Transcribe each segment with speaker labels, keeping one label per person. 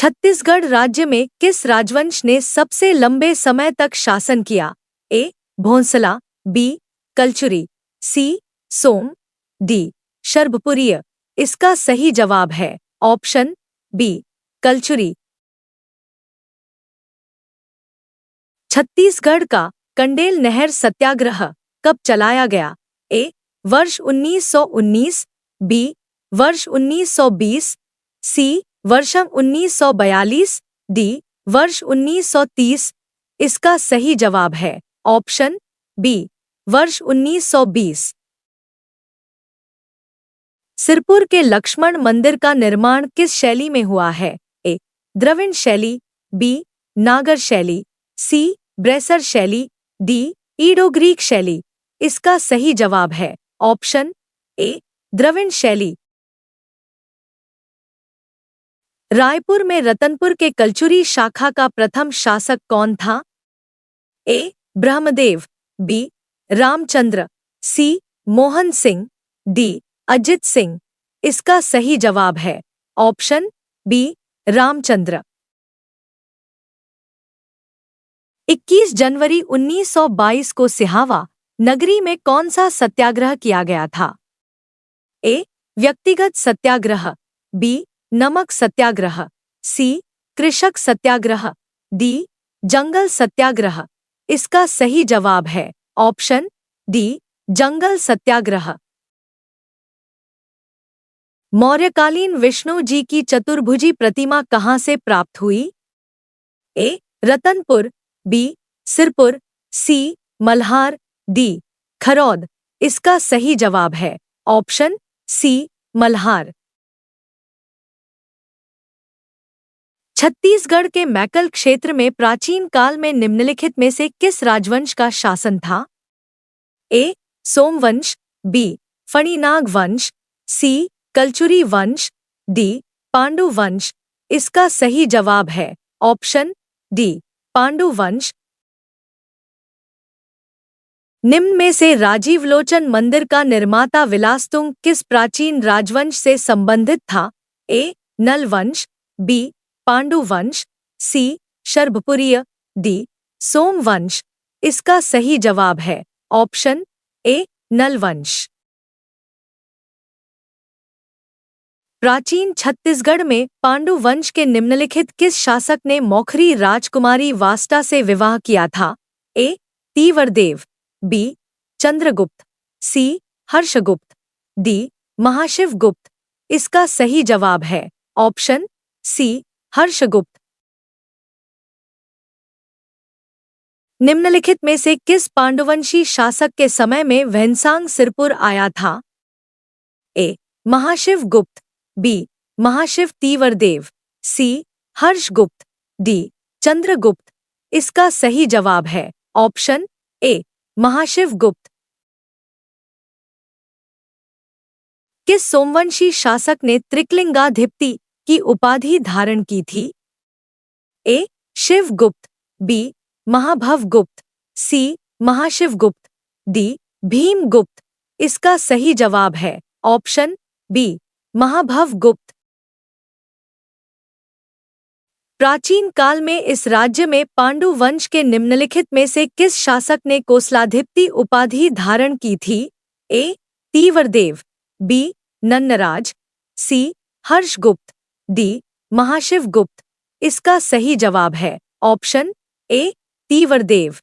Speaker 1: छत्तीसगढ़ राज्य में किस राजवंश ने सबसे लंबे समय तक शासन किया? ए. भोंसला, बी. कलचुरी, सी. सोम, डी. शर्भपुरिय। इसका सही जवाब है ऑप्शन बी, कलचुरी। छत्तीसगढ़ का कंडेल नहर सत्याग्रह कब चलाया गया? ए. वर्ष 1919, बी. वर्ष 1920, सी. वर्ष 1942, डी. वर्ष 1930। इसका सही जवाब है ऑप्शन बी, वर्ष 1920। सिरपुर के लक्ष्मण मंदिर का निर्माण किस शैली में हुआ है? ए. द्रविड़ शैली, बी. नागर शैली, सी. ब्रेसर शैली, डी. ईडो ग्रीक शैली। इसका सही जवाब है ऑप्शन ए, द्रविड़ शैली। रायपुर में रतनपुर के कलचुरी शाखा का प्रथम शासक कौन था? ए. ब्रह्मदेव, बी. रामचंद्र, सी. मोहन सिंह, डी. अजित सिंह। इसका सही जवाब है ऑप्शन बी, रामचंद्र। 21 जनवरी 1922 को सिहावा नगरी में कौन सा सत्याग्रह किया गया था? ए. व्यक्तिगत सत्याग्रह, बी. नमक सत्याग्रह, सी. कृषक सत्याग्रह, डी. जंगल सत्याग्रह। इसका सही जवाब है ऑप्शन डी, जंगल सत्याग्रह। मौर्यकालीन विष्णु जी की चतुर्भुजी प्रतिमा कहाँ से प्राप्त हुई? ए. रतनपुर, बी. सिरपुर, सी. मल्हार, डी. खरौद। इसका सही जवाब है ऑप्शन सी, मल्हार। छत्तीसगढ़ के मैकल क्षेत्र में प्राचीन काल में निम्नलिखित में से किस राजवंश का शासन था? ए. सोमवंश, बी. फणिनाग वंश, सी. कलचुरी वंश, डी. पांडु वंश। इसका सही जवाब है ऑप्शन डी, पांडु वंश। निम्न में से राजीवलोचन मंदिर का निर्माता विलासतुंग किस प्राचीन राजवंश से संबंधित था? ए. नल वंश, बी. पांडु वंश, सी. शर्भपुरिय, डी. सोम वंश। इसका सही जवाब है ऑप्शन ए, नल वंश। प्राचीन छत्तीसगढ़ में पांडु वंश के निम्नलिखित किस शासक ने मौखरी राजकुमारी वास्टा से विवाह किया था? ए. तीवरदेव, बी. चंद्रगुप्त, सी. हर्षगुप्त, डी. महाशिवगुप्त। इसका सही जवाब है ऑप्शन सी, हर्षगुप्त। निम्नलिखित में से किस पांडुवंशी शासक के समय में वहनसांग सिरपुर आया था? ए. महाशिवगुप्त, बी. महाशिव तीवरदेव, सी. हर्षगुप्त, डी. चंद्रगुप्त। इसका सही जवाब है ऑप्शन ए, महाशिवगुप्त। किस सोमवंशी शासक ने त्रिकलिंगाधिपति की उपाधि धारण की थी? ए. शिवगुप्त, बी. महाभवगुप्त, सी. महाशिवगुप्त, डी. भीमगुप्त। इसका सही जवाब है ऑप्शन बी, महाभवगुप्त। प्राचीन काल में इस राज्य में पांडु वंश के निम्नलिखित में से किस शासक ने कोसलाधिपति उपाधि धारण की थी? ए. तीवरदेव, बी. नन्नराज, सी. हर्षगुप्त, डी. महाशिवगुप्त। इसका सही जवाब है ऑप्शन ए, तीवरदेव।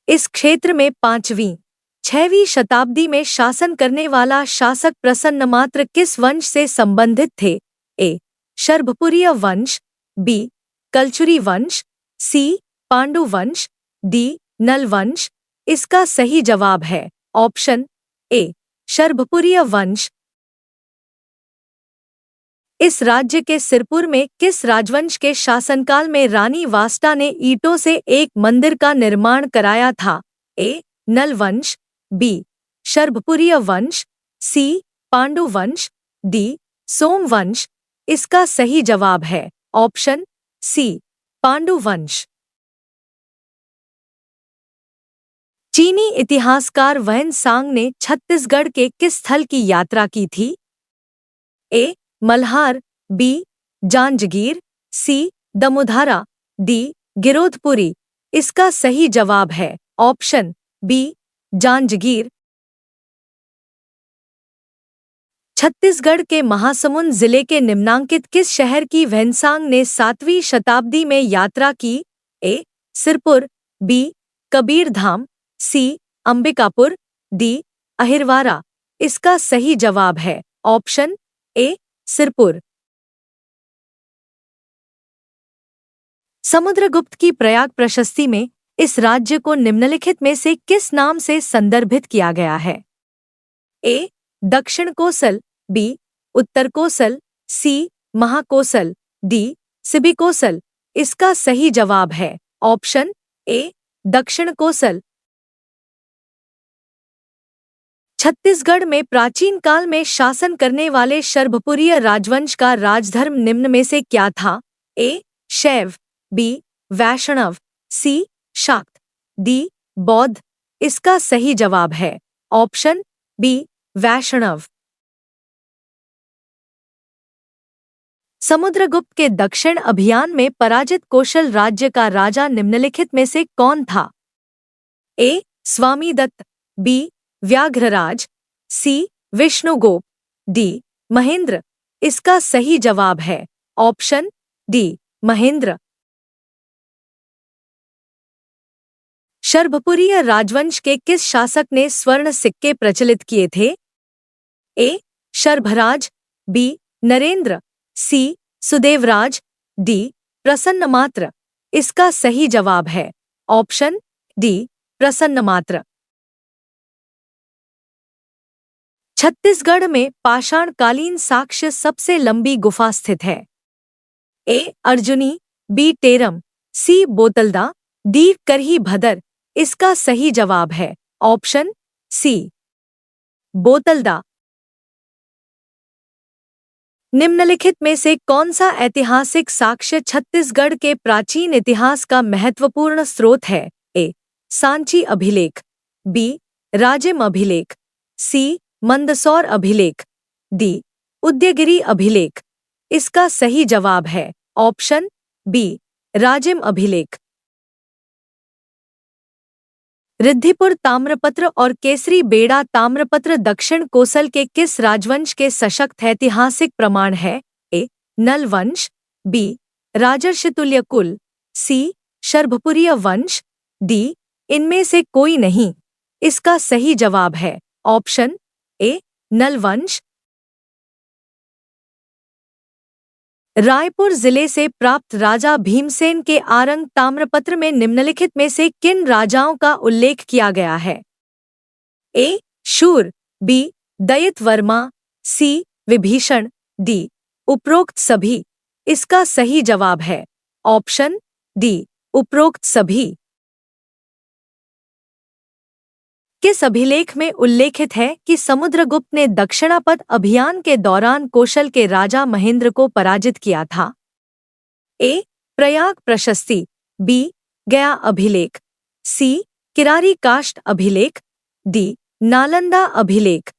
Speaker 1: इस क्षेत्र में 5वीं 6वीं शताब्दी में शासन करने वाला शासक प्रसन्नमात्र किस वंश से संबंधित थे? ए. शर्भपुरिय वंश, बी. कलचुरी वंश, सी. पांडु वंश, डी. नल वंश। इसका सही जवाब है ऑप्शन ए, शर्भपुरिय वंश। इस राज्य के सिरपुर में किस राजवंश के शासनकाल में रानी वास्टा ने ईंटों से एक मंदिर का निर्माण कराया था? ए. नल वंश, बी. शर्भपुरिय वंश, सी. पांडु वंश, डी. सोम वंश। इसका सही जवाब है ऑप्शन सी, पांडु वंश। चीनी इतिहासकार वैन सांग ने छत्तीसगढ़ के किस स्थल की यात्रा की थी? ए. मल्हार, बी जांजगीर, सी दमोधारा, डी गिरोधपुरी। इसका सही जवाब है ऑप्शन बी जांजगीर। छत्तीसगढ़ के महासमुंद जिले के निम्नांकित किस शहर की व्हेनसांग ने 7वीं शताब्दी में यात्रा की? ए सिरपुर, बी कबीरधाम, सी अंबिकापुर, डी अहिरवारा। इसका सही जवाब है ऑप्शन ए सिरपुर। समुद्रगुप्त की प्रयाग प्रशस्ति में इस राज्य को निम्नलिखित में से किस नाम से संदर्भित किया गया है? ए दक्षिण कोसल, बी उत्तर कोसल, सी महाकोसल, डी सिबिकोसल। इसका सही जवाब है ऑप्शन ए दक्षिण कोसल। छत्तीसगढ़ में प्राचीन काल में शासन करने वाले शर्भपुरीय राजवंश का राजधर्म निम्न में से क्या था? ए शैव, बी वैष्णव, सी शाक्त, डी बौद्ध। इसका सही जवाब है ऑप्शन बी वैष्णव। समुद्रगुप्त के दक्षिण अभियान में पराजित कोशल राज्य का राजा निम्नलिखित में से कौन था? ए स्वामीदत्त, बी व्याघ्रराज, सी विष्णुगोप, डी महेंद्र। इसका सही जवाब है ऑप्शन डी महेंद्र। शर्भपुरीय राजवंश के किस शासक ने स्वर्ण सिक्के प्रचलित किए थे? ए शर्भराज, बी नरेंद्र, सी सुदेवराज, डी प्रसन्नमात्र। इसका सही जवाब है ऑप्शन डी प्रसन्नमात्र। छत्तीसगढ़ में पाषाणकालीन साक्ष्य सबसे लंबी गुफा स्थित है? ए अर्जुनी, बी टेरम, सी बोतलदा, डी करही भदर। इसका सही जवाब है ऑप्शन सी बोतलदा। निम्नलिखित में से कौन सा ऐतिहासिक साक्ष्य छत्तीसगढ़ के प्राचीन इतिहास का महत्वपूर्ण स्रोत है? ए सांची अभिलेख, बी राजिम अभिलेख, सी मंदसौर अभिलेख, डी उदयगिरी अभिलेख। इसका सही जवाब है ऑप्शन बी राजिम अभिलेख। रिद्धिपुर ताम्रपत्र और केसरी बेड़ा ताम्रपत्र दक्षिण कोसल के किस राजवंश के सशक्त ऐतिहासिक प्रमाण है? ए नल वंश, बी राजर्षितुल्य कुल, सी शर्भपुरीय वंश, डी इनमें से कोई नहीं। इसका सही जवाब है ऑप्शन ए नल वंश। रायपुर जिले से प्राप्त राजा भीमसेन के आरंग ताम्रपत्र में निम्नलिखित में से किन राजाओं का उल्लेख किया गया है? ए शूर, बी दयित वर्मा, सी विभीषण, डी उपरोक्त सभी। इसका सही जवाब है ऑप्शन डी उपरोक्त सभी। किस अभिलेख में उल्लेखित है कि समुद्रगुप्त ने दक्षिणापथ अभियान के दौरान कोशल के राजा महेंद्र को पराजित किया था? ए प्रयाग प्रशस्ति, बी गया अभिलेख, सी किरारी काष्ठ अभिलेख, डी नालंदा अभिलेख।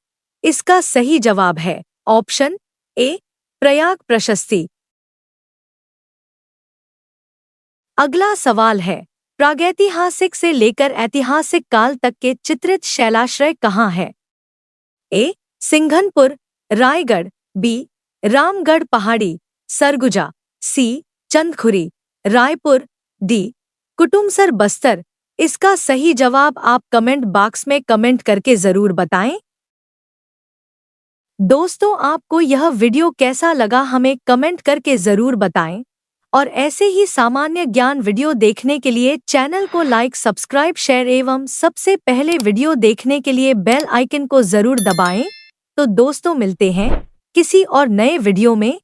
Speaker 1: इसका सही जवाब है ऑप्शन ए प्रयाग प्रशस्ति। अगला सवाल है, प्रागैतिहासिक से लेकर ऐतिहासिक काल तक के चित्रित शैलाश्रय कहाँ है? ए सिंघनपुर, रायगढ़, बी रामगढ़ पहाड़ी, सरगुजा, सी चंदखुरी, रायपुर, डी कुटुमसर बस्तर। इसका सही जवाब आप कमेंट बॉक्स में कमेंट करके जरूर बताएं। दोस्तों, आपको यह वीडियो कैसा लगा हमें कमेंट करके जरूर बताएं और ऐसे ही सामान्य ज्ञान वीडियो देखने के लिए चैनल को लाइक, सब्सक्राइब, शेयर एवं सबसे पहले वीडियो देखने के लिए बेल आइकन को जरूर दबाएं। तो दोस्तों, मिलते हैं किसी और नए वीडियो में।